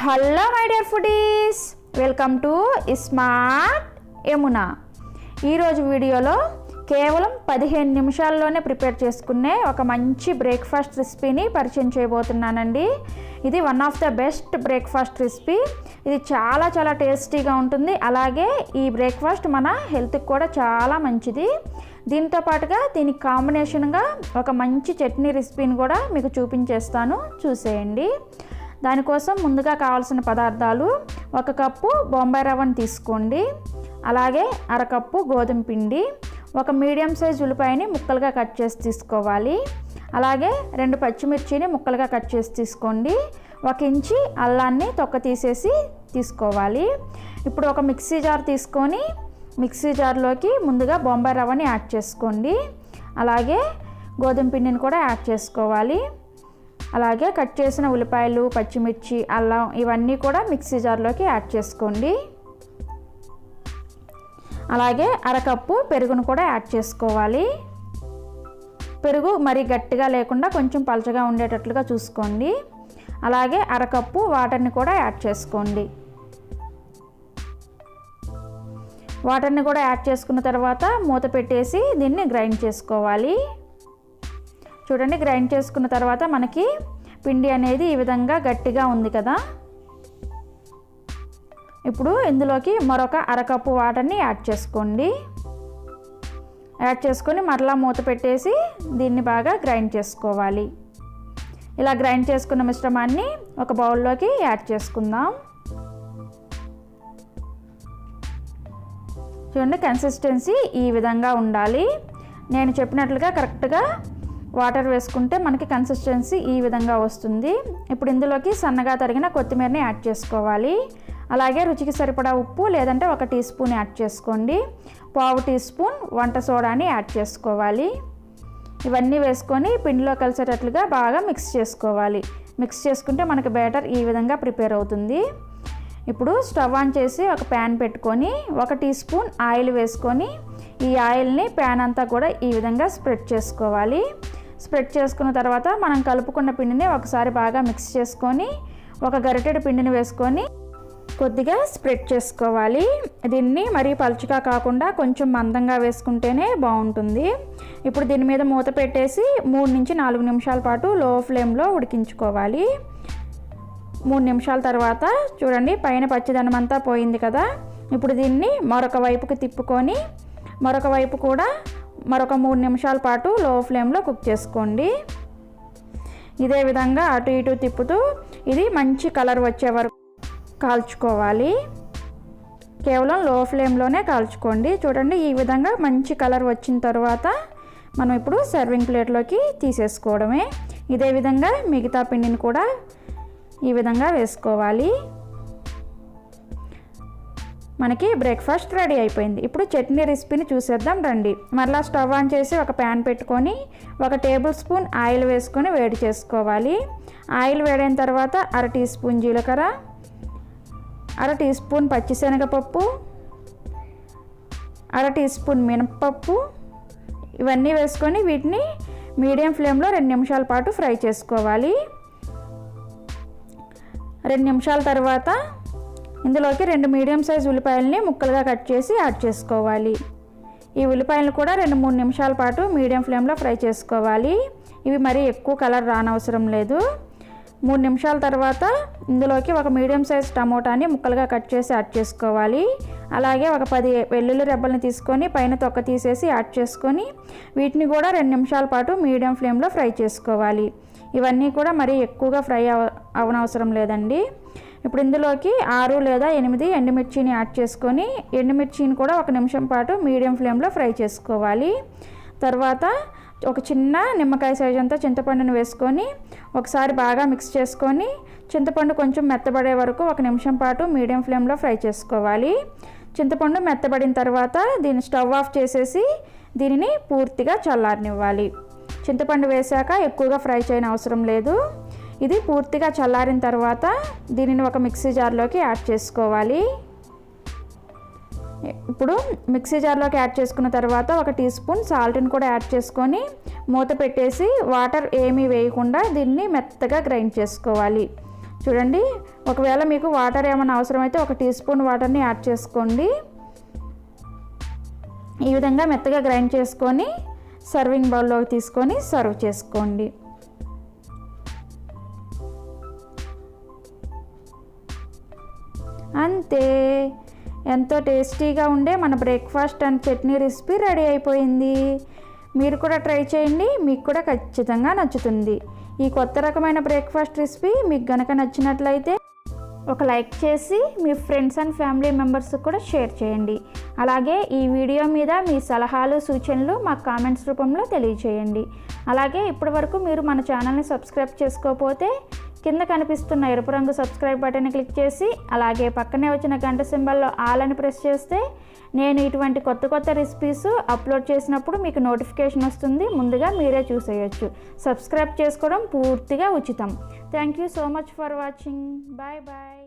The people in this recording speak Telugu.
Hello my dear foodies, welcome to iSmart Yamuna. ఈరోజు వీడియోలో కేవలం 15 నిమిషాల్లోనే ప్రిపేర్ చేసుకునే ఒక మంచి బ్రేక్ఫాస్ట్ రెసిపీని పరిచయం చేయబోతున్నానండి. ఇది one of the best breakfast recipe. ఇది చాలా చాలా టేస్టీగా ఉంటుంది. అలాగే ఈ బ్రేక్ఫాస్ట్ మన హెల్త్కి కూడా చాలా మంచిది. దీంతో పాటుగా దీనికి కాంబినేషన్గా ఒక మంచి చట్నీ రెసిపీని కూడా మీకు చూపించేస్తాను, చూసేయండి. దానికోసం ముందుగా కావాల్సిన పదార్థాలు: 1 కప్పు బొంబాయి రవ్వను తీసుకోండి, అలాగే 1/2 కప్పు గోధుమ పిండి, 1 మీడియం సైజ్ ఉల్లిపాయని ముక్కలుగా కట్ చేసి తీసుకోవాలి, అలాగే 2 పచ్చిమిర్చిని ముక్కలుగా కట్ చేసి తీసుకోండి, 1 ఇంచి అల్లాన్ని తొక్క తీసేసి తీసుకోవాలి. ఇప్పుడు ఒక మిక్సీ జార్ తీసుకొని మిక్సీ జార్లోకి ముందుగా బొంబాయి రవ్వని యాడ్ చేసుకోండి, అలాగే గోధుమ పిండిని కూడా యాడ్ చేసుకోవాలి, అలాగే కట్ చేసిన ఉల్లిపాయలు, పచ్చిమిర్చి, అల్లం ఇవన్నీ కూడా మిక్సీ జార్లోకి యాడ్ చేసుకోండి. అలాగే 1/2 కప్పు పెరుగును కూడా యాడ్ చేసుకోవాలి. పెరుగు మరీ గట్టిగా లేకుండా కొంచెం పలచగా ఉండేటట్లుగా చూసుకోండి. అలాగే 1/2 కప్పు వాటర్ని కూడా యాడ్ చేసుకోండి. వాటర్ని కూడా యాడ్ చేసుకున్న తర్వాత మూత పెట్టేసి దీన్ని గ్రైండ్ చేసుకోవాలి. చూడండి, గ్రైండ్ చేసుకున్న తర్వాత మనకి పిండి అనేది ఈ విధంగా గట్టిగా ఉంది కదా. ఇప్పుడు ఇందులోకి మరొక 1/2 కప్పు వాటర్ని యాడ్ చేసుకోండి. యాడ్ చేసుకొని మరలా మూత పెట్టేసి దీన్ని బాగా గ్రైండ్ చేసుకోవాలి. ఇలా గ్రైండ్ చేసుకున్న మిశ్రమాన్ని ఒక బౌల్లోకి యాడ్ చేసుకుందాం. చూడండి, కన్సిస్టెన్సీ ఈ విధంగా ఉండాలి. నేను చెప్పినట్లుగా కరెక్ట్గా వాటర్ వేసుకుంటే మనకి కన్సిస్టెన్సీ ఈ విధంగా వస్తుంది. ఇప్పుడు ఇందులోకి సన్నగా తరిగిన కొత్తిమీరని యాడ్ చేసుకోవాలి. అలాగే రుచికి సరిపడా ఉప్పు లేదంటే 1 టీ స్పూన్ యాడ్ చేసుకోండి. 1/2 టీ స్పూన్ వంట సోడాని యాడ్ చేసుకోవాలి. ఇవన్నీ వేసుకొని పిండిలో కలిసేటట్లుగా బాగా మిక్స్ చేసుకోవాలి. మిక్స్ చేసుకుంటే మనకి బ్యాటర్ ఈ విధంగా ప్రిపేర్ అవుతుంది. ఇప్పుడు స్టవ్ ఆన్ చేసి ఒక ప్యాన్ పెట్టుకొని 1 టీ స్పూన్ ఆయిల్ వేసుకొని ఈ ఆయిల్ని ప్యాన్ అంతా కూడా ఈ విధంగా స్ప్రెడ్ చేసుకోవాలి. స్ప్రెడ్ చేసుకున్న తర్వాత మనం కలుపుకున్న పిండిని ఒకసారి బాగా మిక్స్ చేసుకొని 1 గరిటెడు పిండిని వేసుకొని కొద్దిగా స్ప్రెడ్ చేసుకోవాలి. దీన్ని మరీ పలుచగా కాకుండా కొంచెం మందంగా వేసుకుంటేనే బాగుంటుంది. ఇప్పుడు దీని మీద మూత పెట్టేసి 3 నుంచి 4 నిమిషాల పాటు లో ఫ్లేమ్లో ఉడికించుకోవాలి. 3 నిమిషాల తర్వాత చూడండి, పైన పచ్చిదనం అంతా పోయింది కదా. ఇప్పుడు దీన్ని మరొక వైపుకి తిప్పుకొని మరొక వైపు కూడా మరొక 3 నిమిషాల పాటు లో ఫ్లేమ్లో కుక్ చేసుకోండి. ఇదే విధంగా అటు ఇటు తిప్పుతూ ఇది మంచి కలర్ వచ్చే వరకు కాల్చుకోవాలి. కేవలం లో ఫ్లేమ్లోనే కాల్చుకోండి. చూడండి, ఈ విధంగా మంచి కలర్ వచ్చిన తర్వాత మనం ఇప్పుడు సర్వింగ్ ప్లేట్లోకి తీసేసుకోవడమే. ఇదే విధంగా మిగతా పిండిని కూడా ఈ విధంగా వేసుకోవాలి. మనకి బ్రేక్ఫాస్ట్ రెడీ అయిపోయింది. ఇప్పుడు చట్నీ రెసిపీని చూసేద్దాం రండి. మరలా స్టవ్ ఆన్ చేసి ఒక ప్యాన్ పెట్టుకొని 1 టేబుల్ స్పూన్ ఆయిల్ వేసుకొని వేడి చేసుకోవాలి. ఆయిల్ వేడైన తర్వాత 1/2 టీ స్పూన్ జీలకర్ర, 1/2 టీ స్పూన్ పచ్చిశనగపప్పు, 1/2 టీ స్పూన్ మినపప్పు ఇవన్నీ వేసుకొని వీటిని మీడియం ఫ్లేమ్లో 2 నిమిషాల పాటు ఫ్రై చేసుకోవాలి. 2 నిమిషాల తర్వాత ఇందులోకి 2 మీడియం సైజ్ ఉల్లిపాయలని ముక్కలుగా కట్ చేసి యాడ్ చేసుకోవాలి. ఈ ఉల్లిపాయలను కూడా 2-3 నిమిషాల పాటు మీడియం ఫ్లేమ్లో ఫ్రై చేసుకోవాలి. ఇవి మరీ ఎక్కువ కలర్ రానవసరం లేదు. 3 నిమిషాల తర్వాత ఇందులోకి 1 మీడియం సైజ్ టమోటాని ముక్కలుగా కట్ చేసి యాడ్ చేసుకోవాలి. అలాగే 10 వెల్లుల్లి రెబ్బల్ని తీసుకొని పైన తొక్క తీసేసి యాడ్ చేసుకొని వీటిని కూడా 2 నిమిషాల పాటు మీడియం ఫ్లేమ్లో ఫ్రై చేసుకోవాలి. ఇవన్నీ కూడా మరీ ఎక్కువగా ఫ్రై అవనవసరం లేదండి. ఇప్పుడు ఇందులోకి 6 లేదా 8 ఎండుమిర్చిని యాడ్ చేసుకొని ఎండుమిర్చిని కూడా 1 నిమిషం పాటు మీడియం ఫ్లేమ్లో ఫ్రై చేసుకోవాలి. తర్వాత ఒక చిన్న నిమ్మకాయ సైజ్ అంతా చింతపండుని వేసుకొని ఒకసారి బాగా మిక్స్ చేసుకొని చింతపండు కొంచెం మెత్తబడే వరకు 1 నిమిషం పాటు మీడియం ఫ్లేమ్లో ఫ్రై చేసుకోవాలి. చింతపండు మెత్తబడిన తర్వాత దీన్ని స్టవ్ ఆఫ్ చేసేసి దీనిని పూర్తిగా చల్లారనివ్వాలి. చింతపండు వేసాక ఎక్కువగా ఫ్రై చేయని అవసరం లేదు. ఇది పూర్తిగా చల్లారిన తర్వాత దీనిని ఒక మిక్సీ జార్లోకి యాడ్ చేసుకోవాలి. ఇప్పుడు మిక్సీ జార్లోకి యాడ్ చేసుకున్న తర్వాత 1 టీ స్పూన్ సాల్ట్ని కూడా యాడ్ చేసుకొని మూత పెట్టేసి వాటర్ ఏమీ వేయకుండా దీన్ని మెత్తగా గ్రైండ్ చేసుకోవాలి. చూడండి, ఒకవేళ మీకు వాటర్ ఏమైనా అవసరమైతే 1 టీ స్పూన్ వాటర్ని యాడ్ చేసుకోండి. ఈ విధంగా మెత్తగా గ్రైండ్ చేసుకొని సర్వింగ్ బౌల్లోకి తీసుకొని సర్వ్ చేసుకోండి. అంతే, ఎంతో టేస్టీగా ఉండే మన breakfast and chutney recipe ready అయిపోయింది. మీరు కూడా ట్రై చేయండి, మీకు కూడా ఖచ్చితంగా నచ్చుతుంది. ఈ కొత్త రకమైన బ్రేక్ఫాస్ట్ రెసిపీ మీకు గనక నచ్చినట్లయితే ఒక లైక్ చేసి మీ ఫ్రెండ్స్ అండ్ ఫ్యామిలీ మెంబర్స్ కూడా షేర్ చేయండి. అలాగే ఈ వీడియో మీద మీ సలహాలు సూచనలు మాకు కామెంట్స్ రూపంలో తెలియచేయండి. అలాగే ఇప్పటివరకు మీరు మన ఛానల్ని సబ్స్క్రైబ్ చేసుకోకపోతే కింద కనిపిస్తున్న ఎరుపు రంగు సబ్స్క్రైబ్ బటన్ని క్లిక్ చేసి అలాగే పక్కనే వచ్చిన గంట సింబల్లో ఆల్ అని ప్రెస్ చేస్తే నేను ఇటువంటి కొత్త రెసిపీస్ అప్లోడ్ చేసినప్పుడు మీకు నోటిఫికేషన్ వస్తుంది. ముందుగా మీరే చూసేయచ్చు. సబ్స్క్రైబ్ చేసుకోవడం పూర్తిగా ఉచితం. Thank you so much for watching. Bye bye.